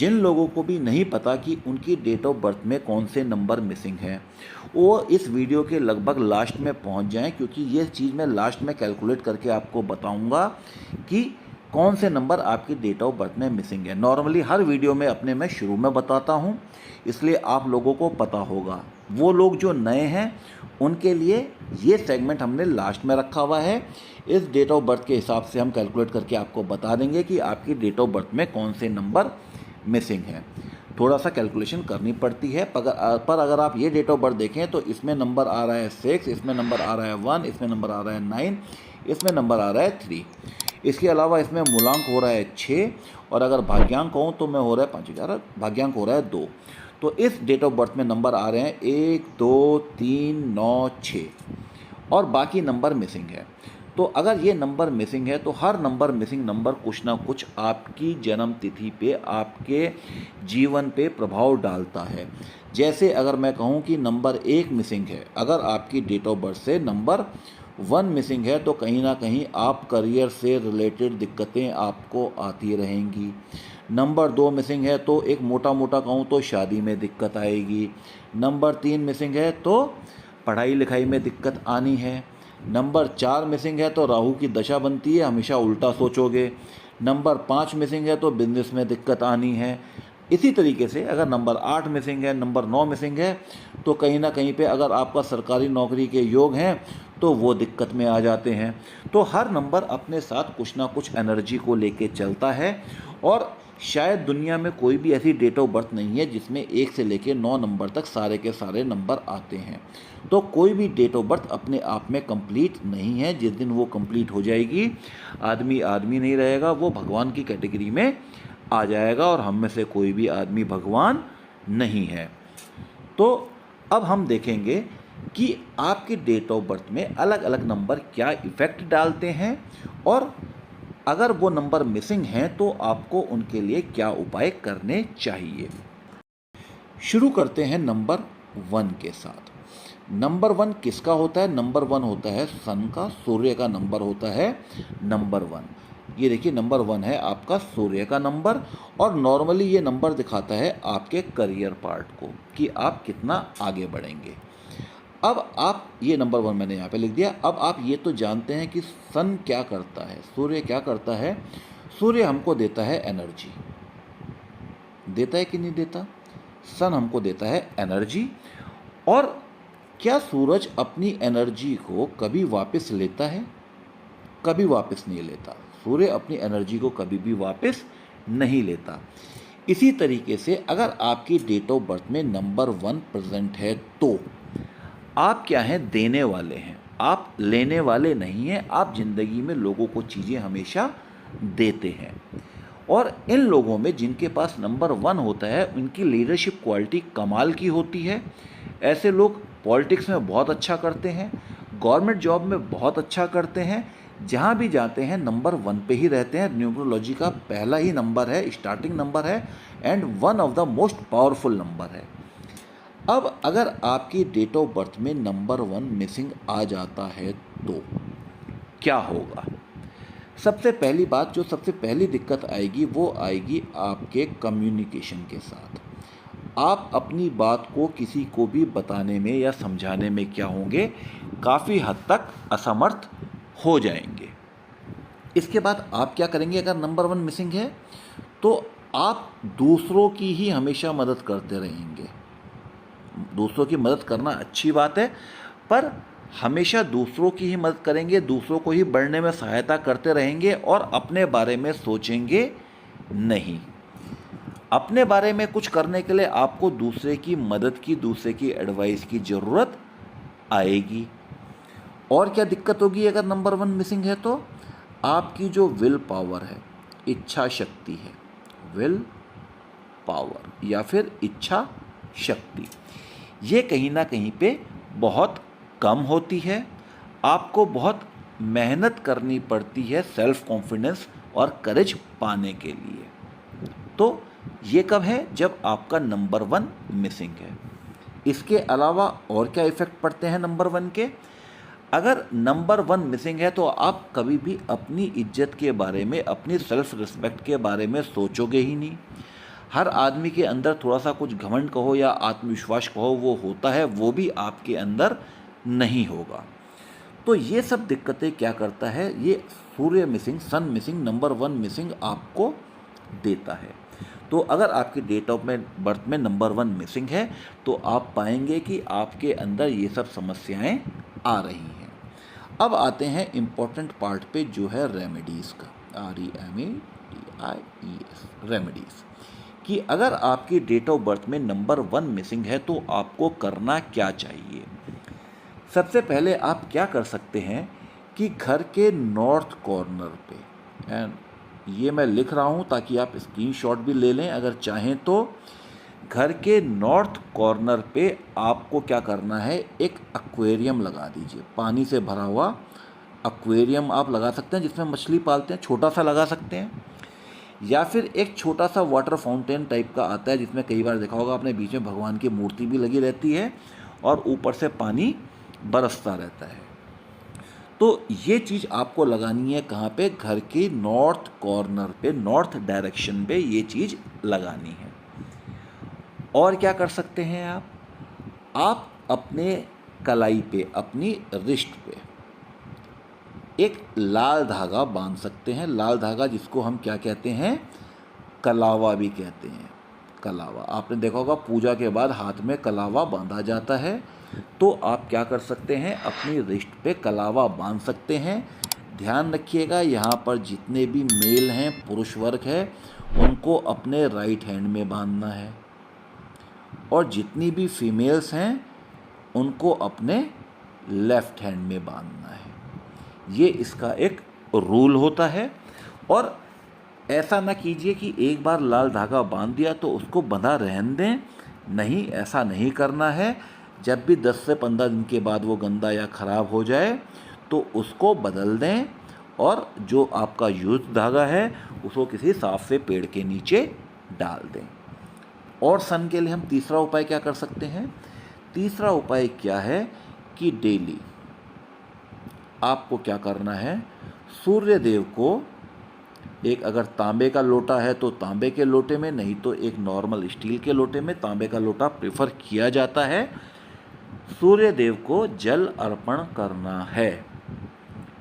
जिन लोगों को भी नहीं पता कि उनकी डेट ऑफ बर्थ में कौन से नंबर मिसिंग हैं, वो इस वीडियो के लगभग लास्ट में पहुंच जाएं, क्योंकि ये चीज़ मैं लास्ट में कैलकुलेट करके आपको बताऊंगा कि कौन से नंबर आपकी डेट ऑफ बर्थ में मिसिंग है। नॉर्मली हर वीडियो में अपने मैं शुरू में बताता हूँ, इसलिए आप लोगों को पता होगा। वो लोग जो नए हैं उनके लिए ये सेगमेंट हमने लास्ट में रखा हुआ है। इस डेट ऑफ बर्थ के हिसाब से हम कैलकुलेट करके आपको बता देंगे कि आपकी डेट ऑफ बर्थ में कौन से नंबर मिसिंग है। थोड़ा सा कैलकुलेशन करनी पड़ती है, पर अगर आप ये डेट ऑफ बर्थ देखें तो इसमें नंबर आ रहा है 6, इसमें नंबर आ रहा है 1, इसमें नंबर आ रहा है 9, इसमें नंबर आ रहा है 3। इसके अलावा इसमें मूलांक हो रहा है 6, और अगर भाग्यांक कहूँ तो मैं हो रहा है 5, 11, भाग्यांक हो रहा है 2। तो इस डेट ऑफ बर्थ में नंबर आ रहे हैं 1, 2, 3, 9, 6, और बाकी नंबर मिसिंग है। तो अगर ये नंबर मिसिंग है तो हर नंबर मिसिंग नंबर कुछ ना कुछ आपकी जन्म तिथि पे, आपके जीवन पे प्रभाव डालता है। जैसे अगर मैं कहूँ कि नंबर 1 मिसिंग है, अगर आपकी डेट ऑफ बर्थ से नंबर 1 मिसिंग है तो कहीं ना कहीं आप करियर से रिलेटेड दिक्कतें आपको आती रहेंगी। नंबर 2 मिसिंग है तो एक मोटा मोटा कहूँ तो शादी में दिक्कत आएगी। नंबर 3 मिसिंग है तो पढ़ाई लिखाई में दिक्कत आनी है। नंबर 4 मिसिंग है तो राहु की दशा बनती है, हमेशा उल्टा सोचोगे। नंबर 5 मिसिंग है तो बिजनेस में दिक्कत आनी है। इसी तरीके से अगर नंबर 8 मिसिंग है, नंबर 9 मिसिंग है, तो कहीं ना कहीं पे अगर आपका सरकारी नौकरी के योग हैं तो वो दिक्कत में आ जाते हैं। तो हर नंबर अपने साथ कुछ ना कुछ एनर्जी को लेके चलता है, और शायद दुनिया में कोई भी ऐसी डेट ऑफ बर्थ नहीं है जिसमें 1 से लेके 9 नंबर तक सारे के सारे नंबर आते हैं। तो कोई भी डेट ऑफ बर्थ अपने आप में कंप्लीट नहीं है। जिस दिन वो कंप्लीट हो जाएगी, आदमी आदमी नहीं रहेगा, वो भगवान की कैटेगरी में आ जाएगा, और हम में से कोई भी आदमी भगवान नहीं है। तो अब हम देखेंगे कि आपकी डेट ऑफ बर्थ में अलग अलग नंबर क्या इफ़ेक्ट डालते हैं, और अगर वो नंबर मिसिंग हैं तो आपको उनके लिए क्या उपाय करने चाहिए। शुरू करते हैं नंबर 1 के साथ। नंबर 1 किसका होता है? नंबर 1 होता है सन का, सूर्य का नंबर होता है नंबर 1। ये देखिए नंबर 1 है आपका सूर्य का नंबर, और नॉर्मली ये नंबर दिखाता है आपके करियर पार्ट को कि आप कितना आगे बढ़ेंगे। अब आप ये नंबर 1 मैंने यहाँ पे लिख दिया। अब आप ये तो जानते हैं कि सन क्या करता है, सूर्य क्या करता है। सूर्य हमको देता है एनर्जी, देता है कि नहीं देता? सन हमको देता है एनर्जी। और क्या सूरज अपनी एनर्जी को कभी वापस लेता है? कभी वापस नहीं लेता। सूर्य अपनी एनर्जी को कभी भी वापस नहीं लेता। इसी तरीके से अगर आपकी डेट ऑफ बर्थ में नंबर 1 प्रेजेंट है तो आप क्या हैं? देने वाले हैं, आप लेने वाले नहीं हैं। आप जिंदगी में लोगों को चीज़ें हमेशा देते हैं, और इन लोगों में जिनके पास नंबर 1 होता है उनकी लीडरशिप क्वालिटी कमाल की होती है। ऐसे लोग पॉलिटिक्स में बहुत अच्छा करते हैं, गवर्नमेंट जॉब में बहुत अच्छा करते हैं, जहाँ भी जाते हैं नंबर 1 पे ही रहते हैं। न्यूमरोलॉजी का पहला ही नंबर है, स्टार्टिंग नंबर है, and one of the most powerful number है। अब अगर आपकी डेट ऑफ बर्थ में नंबर 1 मिसिंग आ जाता है तो क्या होगा? सबसे पहली बात, जो सबसे पहली दिक्कत आएगी वो आएगी आपके कम्युनिकेशन के साथ। आप अपनी बात को किसी को भी बताने में या समझाने में क्या होंगे? काफ़ी हद तक असमर्थ हो जाएंगे। इसके बाद आप क्या करेंगे? अगर नंबर 1 मिसिंग है तो आप दूसरों की ही हमेशा मदद करते रहेंगे। दूसरों की मदद करना अच्छी बात है, पर हमेशा दूसरों की ही मदद करेंगे, दूसरों को ही बढ़ने में सहायता करते रहेंगे, और अपने बारे में सोचेंगे नहीं। अपने बारे में कुछ करने के लिए आपको दूसरे की मदद की, दूसरे की एडवाइस की ज़रूरत आएगी। और क्या दिक्कत होगी अगर नंबर 1 मिसिंग है? तो आपकी जो विल पावर है, इच्छा शक्ति है, विल पावर या फिर इच्छा शक्ति, ये कहीं ना कहीं पे बहुत कम होती है। आपको बहुत मेहनत करनी पड़ती है सेल्फ कॉन्फिडेंस और करेज पाने के लिए। तो ये कब है? जब आपका नंबर 1 मिसिंग है। इसके अलावा और क्या इफ़ेक्ट पड़ते हैं नंबर 1 के? अगर नंबर 1 मिसिंग है तो आप कभी भी अपनी इज्जत के बारे में, अपनी सेल्फ रिस्पेक्ट के बारे में सोचोगे ही नहीं। हर आदमी के अंदर थोड़ा सा कुछ घमंड कहो या आत्मविश्वास कहो वो होता है, वो भी आपके अंदर नहीं होगा। तो ये सब दिक्कतें क्या करता है, ये सूर्य मिसिंग, सन मिसिंग, नंबर 1 मिसिंग आपको देता है। तो अगर आपके डेट ऑफ में बर्थ में नंबर 1 मिसिंग है तो आप पाएंगे कि आपके अंदर ये सब समस्याएं आ रही हैं। अब आते हैं इम्पोर्टेंट पार्ट पे जो है रेमेडीज़ का, REMEDIES, रेमेडीज़, कि अगर आपकी डेट ऑफ बर्थ में नंबर 1 मिसिंग है तो आपको करना क्या चाहिए। सबसे पहले आप क्या कर सकते हैं कि घर के नॉर्थ कॉर्नर पे, एंड ये मैं लिख रहा हूँ ताकि आप स्क्रीनशॉट भी ले लें अगर चाहें तो, घर के नॉर्थ कॉर्नर पे आपको क्या करना है, एक एक्वेरियम लगा दीजिए, पानी से भरा हुआ एक्वेरियम आप लगा सकते हैं जिसमें मछली पालते हैं, छोटा सा लगा सकते हैं, या फिर एक छोटा सा वाटर फाउंटेन टाइप का आता है जिसमें कई बार देखा होगा आपने, बीच में भगवान की मूर्ति भी लगी रहती है और ऊपर से पानी बरसता रहता है। तो ये चीज़ आपको लगानी है कहाँ पे, घर के नॉर्थ कॉर्नर पे, नॉर्थ डायरेक्शन पे ये चीज़ लगानी है। और क्या कर सकते हैं आप अपने कलाई पे, अपनी रिस्ट पे एक लाल धागा बांध सकते हैं। लाल धागा जिसको हम क्या कहते हैं, कलावा भी कहते हैं। कलावा आपने देखा होगा, पूजा के बाद हाथ में कलावा बांधा जाता है। तो आप क्या कर सकते हैं, अपनी रिस्ट पे कलावा बांध सकते हैं। ध्यान रखिएगा यहाँ पर जितने भी मेल हैं, पुरुष वर्ग है, उनको अपने राइट हैंड में बांधना है, और जितनी भी फीमेल्स हैं उनको अपने लेफ्ट हैंड में बांधना है। ये इसका एक रूल होता है। और ऐसा ना कीजिए कि एक बार लाल धागा बांध दिया तो उसको बंधा रहने दें, नहीं, ऐसा नहीं करना है। जब भी 10 से 15 दिन के बाद वो गंदा या ख़राब हो जाए तो उसको बदल दें, और जो आपका यूज धागा है उसको किसी साफ से पेड़ के नीचे डाल दें। और सन के लिए हम तीसरा उपाय क्या कर सकते हैं, तीसरा उपाय क्या है कि डेली आपको क्या करना है, सूर्य देव को एक, अगर तांबे का लोटा है तो तांबे के लोटे में, नहीं तो एक नॉर्मल स्टील के लोटे में, तांबे का लोटा प्रेफर किया जाता है, सूर्य देव को जल अर्पण करना है।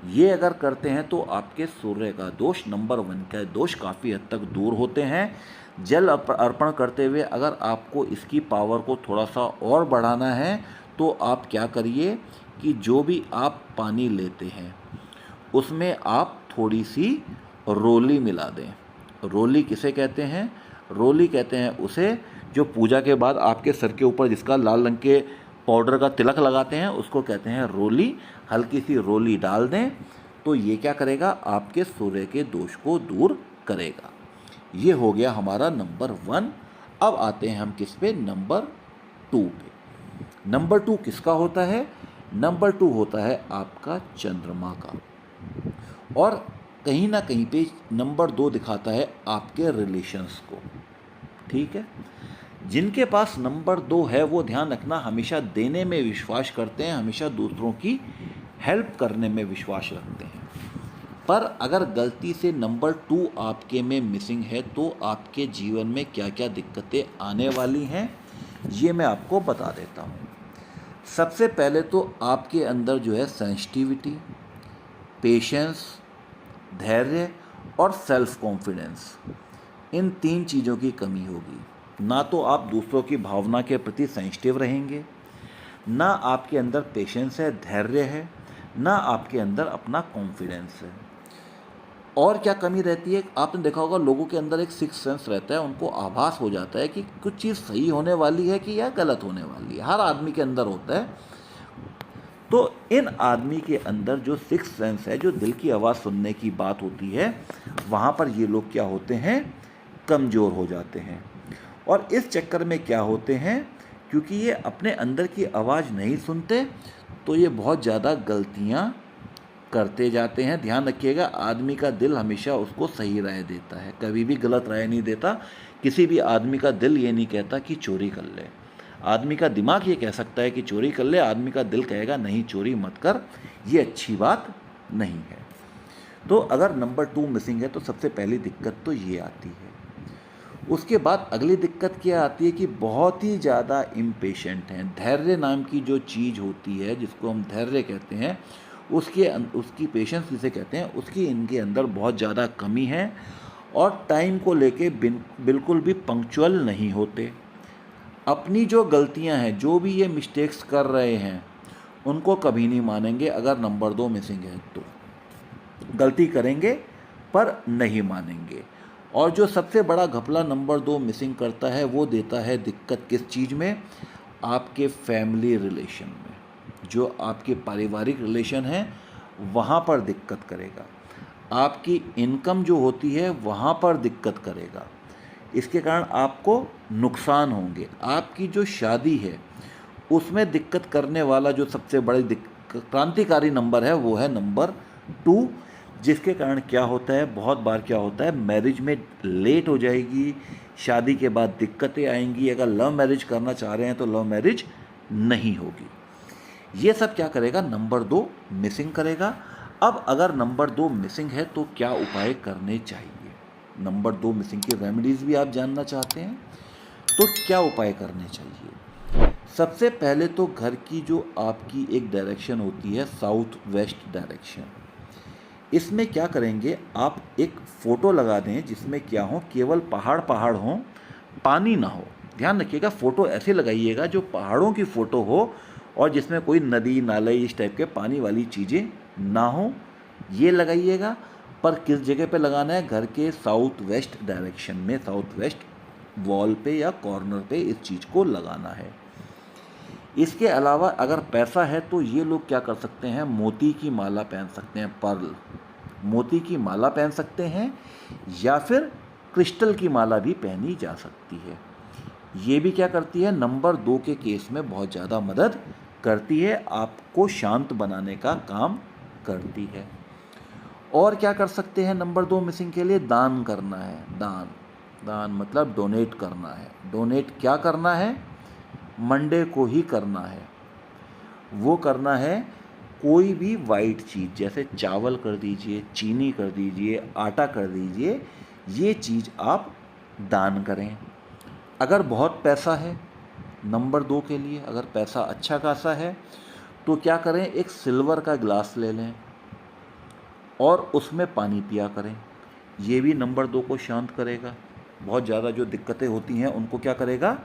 ये अगर करते हैं तो आपके सूर्य का दोष, नंबर 1 का दोष काफ़ी हद तक दूर होते हैं। जल अर्पण करते हुए अगर आपको इसकी पावर को थोड़ा सा और बढ़ाना है तो आप क्या करिए कि जो भी आप पानी लेते हैं उसमें आप थोड़ी सी रोली मिला दें। रोली किसे कहते हैं, रोली कहते हैं उसे जो पूजा के बाद आपके सर के ऊपर जिसका लाल रंग के पाउडर का तिलक लगाते हैं, उसको कहते हैं रोली। हल्की सी रोली डाल दें तो ये क्या करेगा, आपके सूर्य के दोष को दूर करेगा। ये हो गया हमारा नंबर 1। अब आते हैं हम किस पे, नंबर 2 पे। नंबर 2 किसका होता है, नंबर 2 होता है आपका चंद्रमा का। और कहीं ना कहीं पे नंबर 2 दिखाता है आपके रिलेशंस को। ठीक है, जिनके पास नंबर 2 है वो ध्यान रखना हमेशा देने में विश्वास करते हैं, हमेशा दूसरों की हेल्प करने में विश्वास रखते हैं। पर अगर गलती से नंबर 2 आपके में मिसिंग है तो आपके जीवन में क्या क्या दिक्कतें आने वाली हैं ये मैं आपको बता देता हूँ। सबसे पहले तो आपके अंदर जो है सेंसिटिविटी, पेशेंस, धैर्य और सेल्फ कॉन्फिडेंस, इन 3 चीज़ों की कमी होगी। ना तो आप दूसरों की भावना के प्रति सेंसिटिव रहेंगे, ना आपके अंदर पेशेंस है, धैर्य है, ना आपके अंदर अपना कॉन्फिडेंस है। और क्या कमी रहती है, आपने देखा होगा लोगों के अंदर एक सिक्स सेंस रहता है, उनको आभास हो जाता है कि कुछ चीज़ सही होने वाली है कि या गलत होने वाली है। हर आदमी के अंदर होता है। तो इन आदमी के अंदर जो सिक्स सेंस है, जो दिल की आवाज़ सुनने की बात होती है, वहाँ पर ये लोग क्या होते हैं, कमज़ोर हो जाते हैं। और इस चक्कर में क्या होते हैं, क्योंकि ये अपने अंदर की आवाज़ नहीं सुनते तो ये बहुत ज़्यादा गलतियाँ करते जाते हैं। ध्यान रखिएगा, आदमी का दिल हमेशा उसको सही राय देता है, कभी भी गलत राय नहीं देता। किसी भी आदमी का दिल ये नहीं कहता कि चोरी कर ले। आदमी का दिमाग ये कह सकता है कि चोरी कर ले, आदमी का दिल कहेगा नहीं चोरी मत कर, ये अच्छी बात नहीं है। तो अगर नंबर 2 मिसिंग है तो सबसे पहली दिक्कत तो ये आती है। उसके बाद अगली दिक्कत क्या आती है कि बहुत ही ज़्यादा इम्पेशेंट हैं। धैर्य नाम की जो चीज़ होती है, जिसको हम धैर्य कहते हैं, उसकी पेशेंस जिसे कहते हैं, उसकी इनके अंदर बहुत ज़्यादा कमी है और टाइम को लेके बिल्कुल भी पंक्चुअल नहीं होते। अपनी जो गलतियां हैं, जो भी ये मिस्टेक्स कर रहे हैं, उनको कभी नहीं मानेंगे। अगर नंबर 2 मिसिंग है तो गलती करेंगे पर नहीं मानेंगे। और जो सबसे बड़ा घपला नंबर 2 मिसिंग करता है, वो देता है दिक्कत किस चीज़ में? आपके फैमिली रिलेशन में। जो आपके पारिवारिक रिलेशन हैं वहाँ पर दिक्कत करेगा। आपकी इनकम जो होती है वहाँ पर दिक्कत करेगा। इसके कारण आपको नुकसान होंगे। आपकी जो शादी है उसमें दिक्कत करने वाला जो सबसे बड़ी क्रांतिकारी नंबर है वो है नंबर 2, जिसके कारण क्या होता है, बहुत बार क्या होता है, मैरिज में लेट हो जाएगी, शादी के बाद दिक्कतें आएंगी। अगर लव मैरिज करना चाह रहे हैं तो लव मैरिज नहीं होगी। ये सब क्या करेगा? नंबर 2 मिसिंग करेगा। अब अगर नंबर 2 मिसिंग है तो क्या उपाय करने चाहिए? नंबर 2 मिसिंग की रेमेडीज़ भी आप जानना चाहते हैं तो क्या उपाय करने चाहिए? सबसे पहले तो घर की जो आपकी एक डायरेक्शन होती है, साउथ वेस्ट डायरेक्शन, इसमें क्या करेंगे, आप एक फ़ोटो लगा दें जिसमें क्या हो, केवल पहाड़ पहाड़ हों, पानी ना हो। ध्यान रखिएगा, फ़ोटो ऐसे लगाइएगा जो पहाड़ों की फ़ोटो हो और जिसमें कोई नदी नाले इस टाइप के पानी वाली चीज़ें ना हो, ये लगाइएगा। पर किस जगह पे लगाना है? घर के साउथ वेस्ट डायरेक्शन में, साउथ वेस्ट वॉल पे या कॉर्नर पे इस चीज़ को लगाना है। इसके अलावा अगर पैसा है तो ये लोग क्या कर सकते हैं, मोती की माला पहन सकते हैं, पर्ल मोती की माला पहन सकते हैं, या फिर क्रिस्टल की माला भी पहनी जा सकती है। ये भी क्या करती है, नंबर 2 के केस में बहुत ज़्यादा मदद करती है, आपको शांत बनाने का काम करती है। और क्या कर सकते हैं नंबर 2 मिसिंग के लिए? दान करना है। दान मतलब डोनेट करना है। डोनेट क्या करना है? मंडे को ही करना है। वो करना है कोई भी वाइट चीज़, जैसे चावल कर दीजिए, चीनी कर दीजिए, आटा कर दीजिए, ये चीज़ आप दान करें। अगर बहुत पैसा है नंबर 2 के लिए, अगर पैसा अच्छा खासा है तो क्या करें, एक सिल्वर का ग्लास ले लें और उसमें पानी पिया करें। ये भी नंबर 2 को शांत करेगा। बहुत ज़्यादा जो दिक्कतें होती हैं उनको क्या करेगा,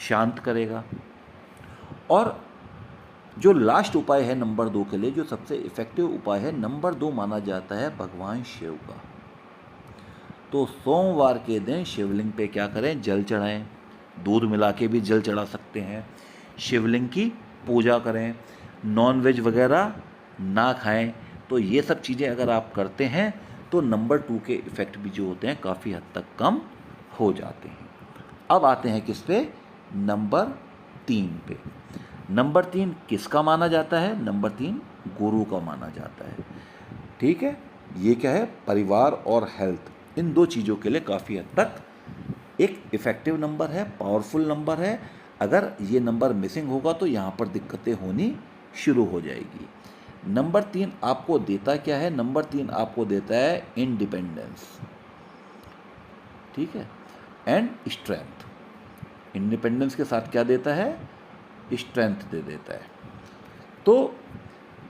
शांत करेगा। और जो लास्ट उपाय है नंबर 2 के लिए, जो सबसे इफ़ेक्टिव उपाय है, नंबर 2 माना जाता है भगवान शिव का। तो सोमवार के दिन शिवलिंग पे क्या करें, जल चढ़ाएं। दूध मिला के भी जल चढ़ा सकते हैं। शिवलिंग की पूजा करें, नॉन वेज वगैरह ना खाएं। तो ये सब चीज़ें अगर आप करते हैं तो नंबर 2 के इफ़ेक्ट भी जो होते हैं काफ़ी हद तक कम हो जाते हैं। अब आते हैं किस पे, नंबर 3 पे। नंबर 3 किसका माना जाता है? नंबर 3 गुरु का माना जाता है। ठीक है, ये क्या है, परिवार और हेल्थ, इन 2 चीज़ों के लिए काफ़ी हद तक एक इफ़ेक्टिव नंबर है, पावरफुल नंबर है। अगर ये नंबर मिसिंग होगा तो यहाँ पर दिक्कतें होनी शुरू हो जाएगी। नंबर 3 आपको देता क्या है? नंबर 3 आपको देता है इंडिपेंडेंस, ठीक है, एंड स्ट्रेंथ। इंडिपेंडेंस के साथ क्या देता है? स्ट्रेंथ दे देता है। तो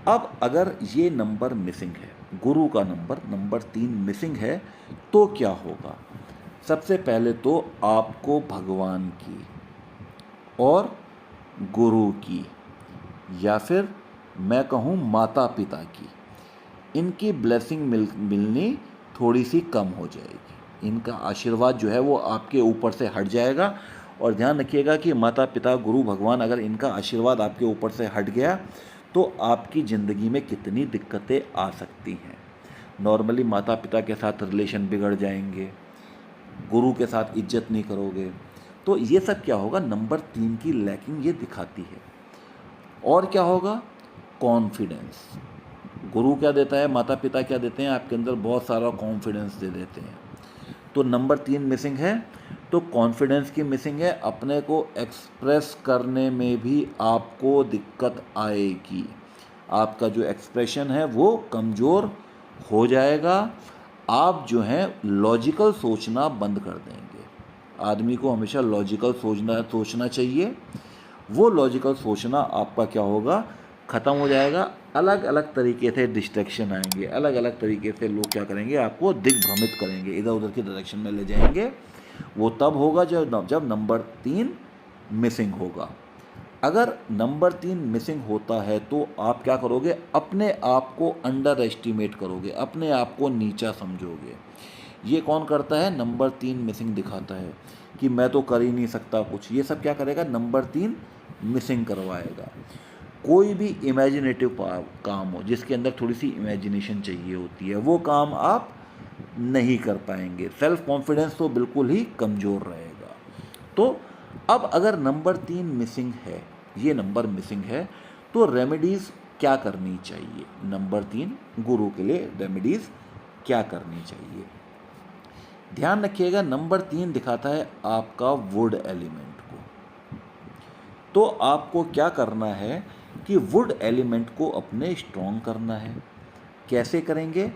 अब अगर ये नंबर मिसिंग है, गुरु का नंबर 3 मिसिंग है, तो क्या होगा? सबसे पहले तो आपको भगवान की और गुरु की, या फिर मैं कहूँ माता पिता की, इनकी ब्लेसिंग मिलनी थोड़ी सी कम हो जाएगी। इनका आशीर्वाद जो है वो आपके ऊपर से हट जाएगा। और ध्यान रखिएगा कि माता पिता, गुरु, भगवान, अगर इनका आशीर्वाद आपके ऊपर से हट गया तो आपकी ज़िंदगी में कितनी दिक्कतें आ सकती हैं। नॉर्मली माता पिता के साथ रिलेशन बिगड़ जाएंगे, गुरु के साथ इज्जत नहीं करोगे। तो ये सब क्या होगा, नंबर 3 की लैकिंग ये दिखाती है। और क्या होगा? कॉन्फिडेंस। गुरु क्या देता है, माता पिता क्या देते हैं? आपके अंदर बहुत सारा कॉन्फिडेंस दे देते हैं। तो नंबर 3 मिसिंग है तो कॉन्फिडेंस की मिसिंग है। अपने को एक्सप्रेस करने में भी आपको दिक्कत आएगी। आपका जो एक्सप्रेशन है वो कमज़ोर हो जाएगा। आप जो हैं लॉजिकल सोचना बंद कर देंगे। आदमी को हमेशा लॉजिकल सोचना चाहिए। वो लॉजिकल सोचना आपका क्या होगा, ख़त्म हो जाएगा। अलग अलग तरीके से डिस्ट्रैक्शन आएंगे, अलग अलग तरीके से लोग क्या करेंगे, आपको दिग्भ्रमित करेंगे, इधर उधर की डायरेक्शन में ले जाएंगे। वो तब होगा जब नंबर 3 मिसिंग होगा। अगर नंबर 3 मिसिंग होता है तो आप क्या करोगे, अपने आप को अंडर एस्टिमेट करोगे, अपने आप को नीचा समझोगे। ये कौन करता है, नंबर 3 मिसिंग दिखाता है कि मैं तो कर ही नहीं सकता कुछ। ये सब क्या करेगा, नंबर 3 मिसिंग करवाएगा। कोई भी इमेजिनेटिव काम हो, जिसके अंदर थोड़ी सी इमेजिनेशन चाहिए होती है, वो काम आप नहीं कर पाएंगे। सेल्फ कॉन्फिडेंस तो बिल्कुल ही कमज़ोर रहेगा। तो अब अगर नंबर 3 मिसिंग है, ये नंबर मिसिंग है, तो रेमेडीज़ क्या करनी चाहिए, नंबर 3 गुरु के लिए रेमेडीज़ क्या करनी चाहिए। ध्यान रखिएगा, नंबर 3 दिखाता है आपका वुड एलिमेंट को। तो आपको क्या करना है कि वुड एलिमेंट को अपने स्ट्रॉन्ग करना है। कैसे करेंगे,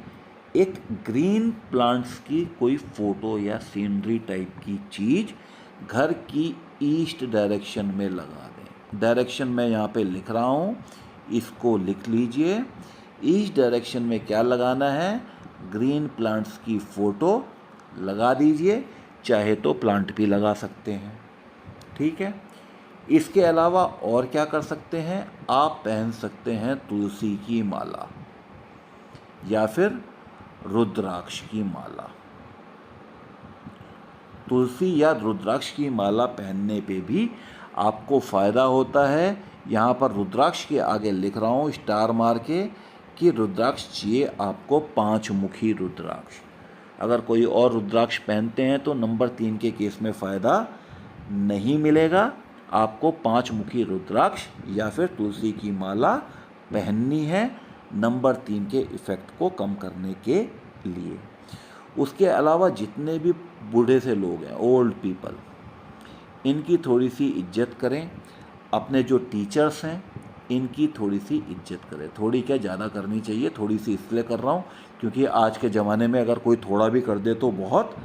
एक ग्रीन प्लांट्स की कोई फोटो या सीनरी टाइप की चीज़ घर की ईस्ट डायरेक्शन में लगा दें। डायरेक्शन मैं यहाँ पे लिख रहा हूँ, इसको लिख लीजिए। ईस्ट डायरेक्शन में क्या लगाना है, ग्रीन प्लांट्स की फ़ोटो लगा दीजिए, चाहे तो प्लांट भी लगा सकते हैं, ठीक है। इसके अलावा और क्या कर सकते हैं, आप पहन सकते हैं तुलसी की माला या फिर रुद्राक्ष की माला। तुलसी या रुद्राक्ष की माला पहनने पे भी आपको फ़ायदा होता है। यहाँ पर रुद्राक्ष के आगे लिख रहा हूँ स्टार मार के कि रुद्राक्ष चाहिए आपको 5 मुखी रुद्राक्ष। अगर कोई और रुद्राक्ष पहनते हैं तो नंबर 3 के केस में फ़ायदा नहीं मिलेगा। आपको 5 मुखी रुद्राक्ष या फिर तुलसी की माला पहननी है नंबर 3 के इफ़ेक्ट को कम करने के लिए। उसके अलावा जितने भी बूढ़े से लोग हैं, ओल्ड पीपल, इनकी थोड़ी सी इज्जत करें। अपने जो टीचर्स हैं इनकी थोड़ी सी इज्जत करें। थोड़ी क्या, ज़्यादा करनी चाहिए, थोड़ी सी इसलिए कर रहा हूँ क्योंकि आज के ज़माने में अगर कोई थोड़ा भी कर दे तो बहुत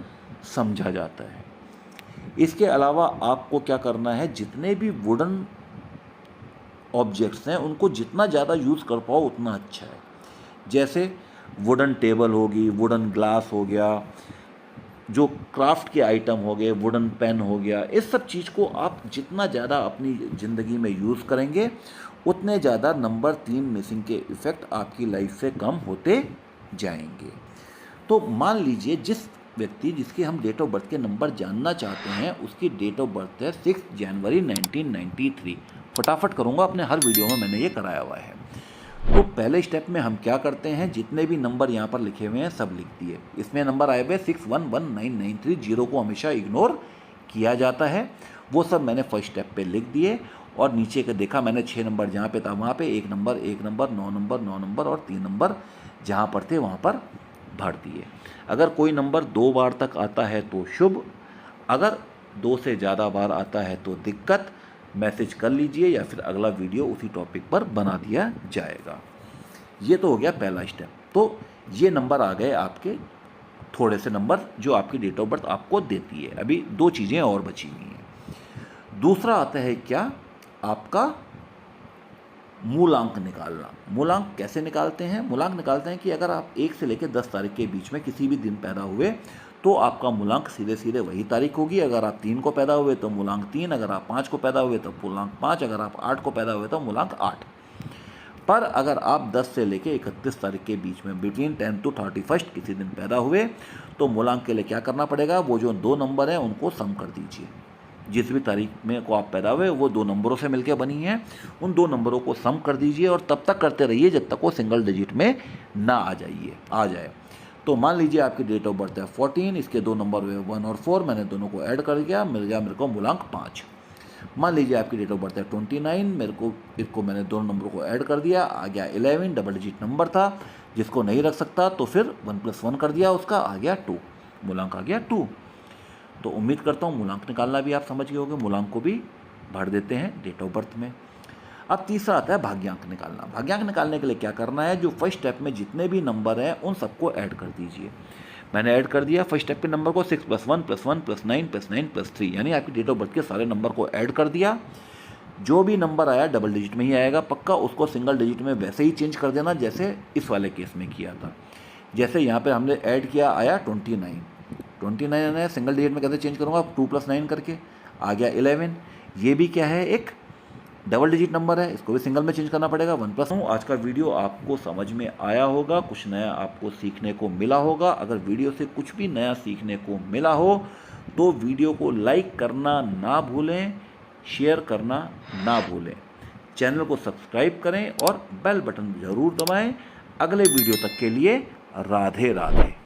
समझा जाता है। इसके अलावा आपको क्या करना है, जितने भी वुडन ऑब्जेक्ट्स हैं उनको जितना ज़्यादा यूज़ कर पाओ उतना अच्छा है। जैसे वुडन टेबल होगी, वुडन ग्लास हो गया, जो क्राफ्ट के आइटम हो गए, वुडन पेन हो गया, इस सब चीज़ को आप जितना ज़्यादा अपनी ज़िंदगी में यूज़ करेंगे उतने ज़्यादा नंबर 3 मिसिंग के इफ़ेक्ट आपकी लाइफ से कम होते जाएंगे। तो मान लीजिए जिस व्यक्ति जिसके हम डेट ऑफ बर्थ के नंबर जानना चाहते हैं उसकी डेट ऑफ बर्थ है 6 जनवरी 1993। फटाफट करूँगा, अपने हर वीडियो में मैंने ये कराया हुआ है। तो पहले स्टेप में हम क्या करते हैं, जितने भी नंबर यहाँ पर लिखे हुए हैं सब लिख दिए। इसमें नंबर आए हुए 611993, जीरो को हमेशा इग्नोर किया जाता है, वो सब मैंने फर्स्ट स्टेप पे लिख दिए। और नीचे का देखा मैंने 6 नंबर जहाँ पे था वहाँ पे 1 नंबर 9 नंबर और 3 नंबर जहाँ पर थे वहाँ पर भर दिए। अगर कोई नंबर 2 बार तक आता है तो शुभ, अगर 2 से ज़्यादा बार आता है तो दिक्कत। मैसेज कर लीजिए या फिर अगला वीडियो उसी टॉपिक पर बना दिया जाएगा। ये तो हो गया पहला स्टेप। तो ये नंबर आ गए आपके, थोड़े से नंबर जो आपकी डेट ऑफ बर्थ आपको देती है। अभी 2 चीज़ें और बची हुई हैं। दूसरा आता है क्या, आपका मूलांक निकालना। मूलांक कैसे निकालते हैं, मूलांक निकालते हैं कि अगर आप 1 से लेकर 10 तारीख के बीच में किसी भी दिन पैदा हुए तो आपका मूलांक सीधे सीधे वही तारीख होगी। अगर आप 3 को पैदा हुए तो मूलांक 3, अगर आप 5 को पैदा हुए तो मूलांक 5, अगर आप 8 को पैदा हुए तो मूलांक 8। पर अगर आप 10 से लेकर 31 तारीख के बीच में बिटवीन 10 to 31 किसी दिन पैदा हुए तो मूलांक के लिए क्या करना पड़ेगा, वो जो 2 नंबर हैं उनको सम कर दीजिए। जिस भी तारीख में को आप पैदा हुए वो 2 नंबरों से मिलकर बनी है, उन 2 नंबरों को सम कर दीजिए और तब तक करते रहिए जब तक वो सिंगल डिजिट में ना आ जाए। तो मान लीजिए आपकी डेट ऑफ बर्थ है 14, इसके 2 नंबर हुए 1 और 4, मैंने दोनों को ऐड कर दिया, मिल गया मेरे को मूलांक 5। मान लीजिए आपकी डेट ऑफ बर्थ है 29, इसको मैंने 2 नंबरों को ऐड कर दिया, आ गया 11, डबल डिजिट नंबर था, जिसको नहीं रख सकता तो फिर 1 + 1 कर दिया, उसका आ गया 2, मूलांक आ गया 2। तो उम्मीद करता हूँ मूलांक निकालना भी आप समझ गए होंगे, मूलांक को भी भर देते हैं डेट ऑफ बर्थ में। अब तीसरा आता है भाग्यांक निकालना। भाग्यांक निकालने के लिए क्या करना है, जो फर्स्ट स्टेप में जितने भी नंबर हैं उन सबको ऐड कर दीजिए। मैंने ऐड कर दिया फर्स्ट स्टेप के नंबर को 6 + 1 + 1 + 9 + 9 + 3, यानी आपकी डेट ऑफ बर्थ के सारे नंबर को ऐड कर दिया। जो भी नंबर आया डबल डिजिट में ही आएगा पक्का, उसको सिंगल डिजिट में वैसे ही चेंज कर देना जैसे इस वाले केस में किया था। जैसे यहाँ पे हमने ऐड किया, आया 29, 29 आया, सिंगल डिजिट में कैसे चेंज करूँगा, 2 + 9 करके आ गया 11। ये भी क्या है, एक डबल डिजिट नंबर है, इसको भी सिंगल में चेंज करना पड़ेगा 1+। आज का वीडियो आपको समझ में आया होगा, कुछ नया आपको सीखने को मिला होगा। अगर वीडियो से कुछ भी नया सीखने को मिला हो तो वीडियो को लाइक करना ना भूलें, शेयर करना ना भूलें, चैनल को सब्सक्राइब करें और बेल बटन ज़रूर दबाएं। अगले वीडियो तक के लिए राधे राधे।